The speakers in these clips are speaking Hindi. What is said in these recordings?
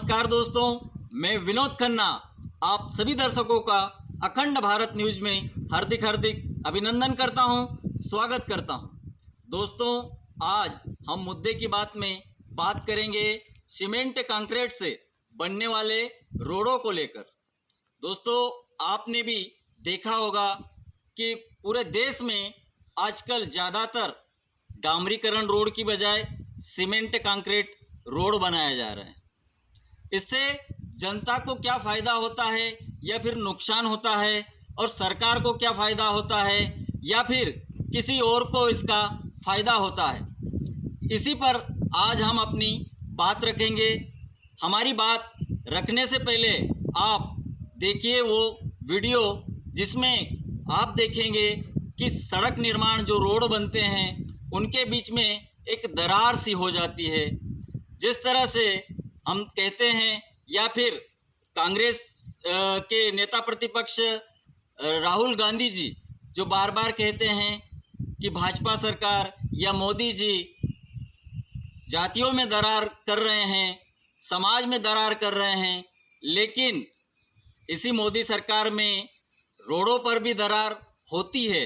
नमस्कार दोस्तों, मैं विनोद खन्ना आप सभी दर्शकों का अखंड भारत न्यूज में हार्दिक अभिनंदन करता हूं, स्वागत करता हूं। दोस्तों, आज हम मुद्दे की बात करेंगे सीमेंट कंक्रीट से बनने वाले रोडों को लेकर। दोस्तों, आपने भी देखा होगा कि पूरे देश में आजकल ज़्यादातर डामरीकरण रोड की बजाय सीमेंट कंक्रीट रोड बनाया जा रहा है। इससे जनता को क्या फ़ायदा होता है या फिर नुकसान होता है, और सरकार को क्या फ़ायदा होता है या फिर किसी और को इसका फ़ायदा होता है, इसी पर आज हम अपनी बात रखेंगे। हमारी बात रखने से पहले आप देखिए वो वीडियो जिसमें आप देखेंगे कि सड़क निर्माण जो रोड बनते हैं उनके बीच में एक दरार सी हो जाती है। जिस तरह से हम कहते हैं, या फिर कांग्रेस के नेता प्रतिपक्ष राहुल गांधी जी जो बार बार कहते हैं कि भाजपा सरकार या मोदी जी जातियों में दरार कर रहे हैं, समाज में दरार कर रहे हैं, लेकिन इसी मोदी सरकार में रोडों पर भी दरार होती है।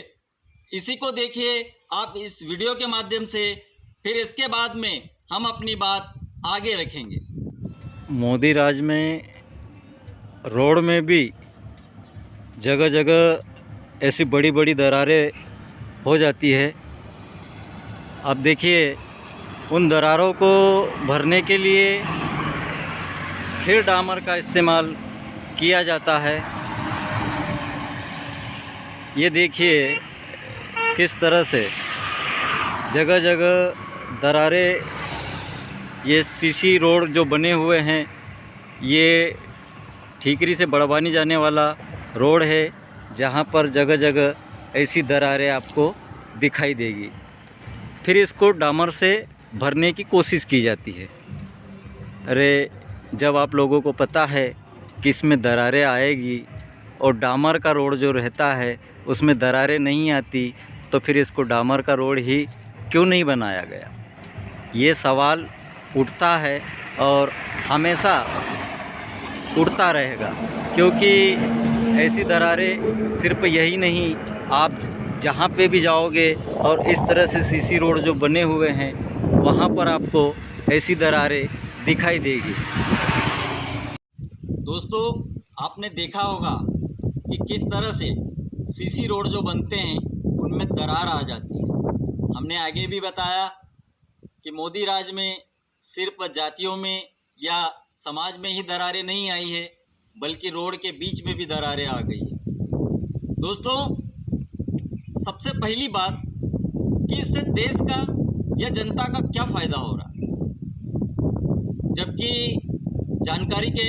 इसी को देखिए आप इस वीडियो के माध्यम से, फिर इसके बाद में हम अपनी बात आगे रखेंगे। मोदी राज में रोड में भी जगह जगह ऐसी बड़ी बड़ी दरारें हो जाती है। अब देखिए, उन दरारों को भरने के लिए फिर डामर का इस्तेमाल किया जाता है। ये देखिए किस तरह से जगह जगह दरारें, ये सीसी रोड जो बने हुए हैं, ये ठीकरी से बड़वानी जाने वाला रोड है, जहाँ पर जगह जगह ऐसी दरारें आपको दिखाई देगी। फिर इसको डामर से भरने की कोशिश की जाती है। अरे, जब आप लोगों को पता है कि इसमें दरारें आएगी और डामर का रोड जो रहता है उसमें दरारें नहीं आती, तो फिर इसको डामर का रोड ही क्यों नहीं बनाया गया? ये सवाल उठता है और हमेशा उठता रहेगा, क्योंकि ऐसी दरारें सिर्फ यही नहीं, आप जहाँ पे भी जाओगे और इस तरह से सीसी रोड जो बने हुए हैं वहाँ पर आपको ऐसी दरारें दिखाई देगी। दोस्तों, आपने देखा होगा कि किस तरह से सीसी रोड जो बनते हैं उनमें दरार आ जाती है। हमने आगे भी बताया कि मोदी राज में सिर्फ जातियों में या समाज में ही दरारें नहीं आई है, बल्कि रोड के बीच में भी दरारें आ गई है। दोस्तों, सबसे पहली बात कि इससे देश का या जनता का क्या फ़ायदा हो रहा है, जबकि जानकारी के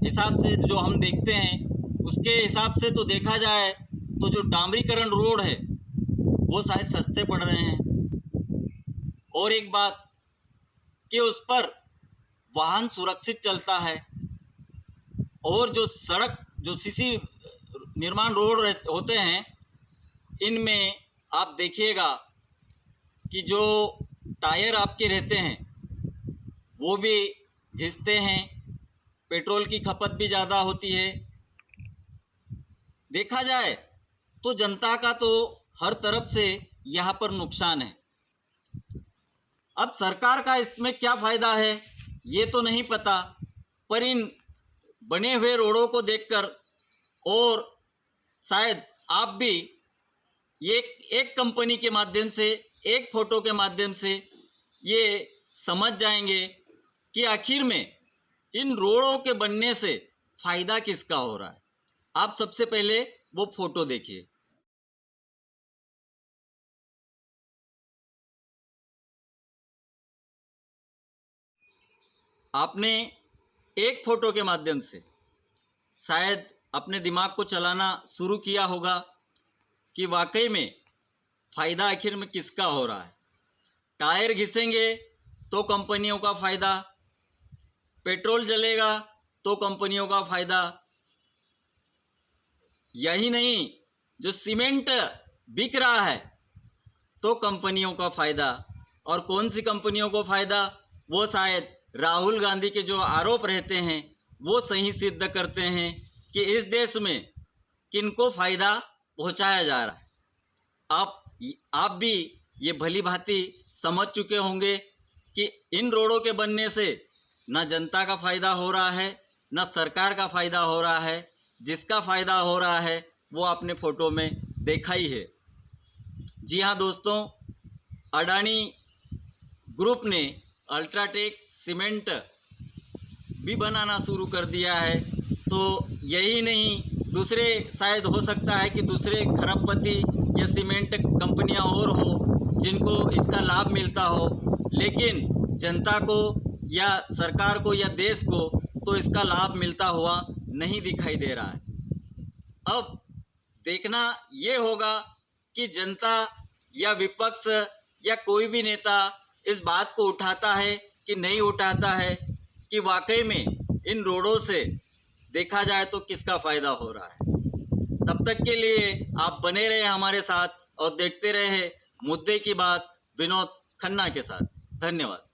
हिसाब से जो हम देखते हैं उसके हिसाब से तो देखा जाए तो जो डामरीकरण रोड है वो शायद सस्ते पड़ रहे हैं। और एक बात कि उस पर वाहन सुरक्षित चलता है, और जो सड़क जो सीसी निर्माण रोड होते हैं इनमें आप देखिएगा कि जो टायर आपके रहते हैं वो भी घिसते हैं, पेट्रोल की खपत भी ज़्यादा होती है। देखा जाए तो जनता का तो हर तरफ से यहाँ पर नुकसान है। अब सरकार का इसमें क्या फ़ायदा है ये तो नहीं पता, पर इन बने हुए रोडों को देखकर, और शायद आप भी एक कंपनी के माध्यम से, एक फ़ोटो के माध्यम से ये समझ जाएंगे कि आखिर में इन रोडों के बनने से फ़ायदा किसका हो रहा है। आप सबसे पहले वो फ़ोटो देखिए। आपने एक फ़ोटो के माध्यम से शायद अपने दिमाग को चलाना शुरू किया होगा कि वाकई में फ़ायदा आखिर में किसका हो रहा है। टायर घिसेंगे तो कंपनियों का फ़ायदा, पेट्रोल जलेगा तो कंपनियों का फ़ायदा, यही नहीं जो सीमेंट बिक रहा है तो कंपनियों का फ़ायदा। और कौन सी कंपनियों को फ़ायदा, वो शायद राहुल गांधी के जो आरोप रहते हैं वो सही सिद्ध करते हैं कि इस देश में किनको फ़ायदा पहुंचाया जा रहा है। आप भी ये भली भांति समझ चुके होंगे कि इन रोडों के बनने से न जनता का फ़ायदा हो रहा है, न सरकार का फ़ायदा हो रहा है। जिसका फ़ायदा हो रहा है वो आपने फ़ोटो में देखा ही है। जी हाँ दोस्तों, अडानी ग्रुप ने अल्ट्राटेक सीमेंट भी बनाना शुरू कर दिया है। तो यही नहीं, दूसरे शायद हो सकता है कि दूसरे खरबपति या सीमेंट कंपनियां और हो जिनको इसका लाभ मिलता हो, लेकिन जनता को या सरकार को या देश को तो इसका लाभ मिलता हुआ नहीं दिखाई दे रहा है। अब देखना ये होगा कि जनता या विपक्ष या कोई भी नेता इस बात को उठाता है कि नहीं उठाता है कि वाकई में इन रोडों से देखा जाए तो किसका फ़ायदा हो रहा है। तब तक के लिए आप बने रहे हमारे साथ और देखते रहे मुद्दे की बात विनोद खन्ना के साथ। धन्यवाद।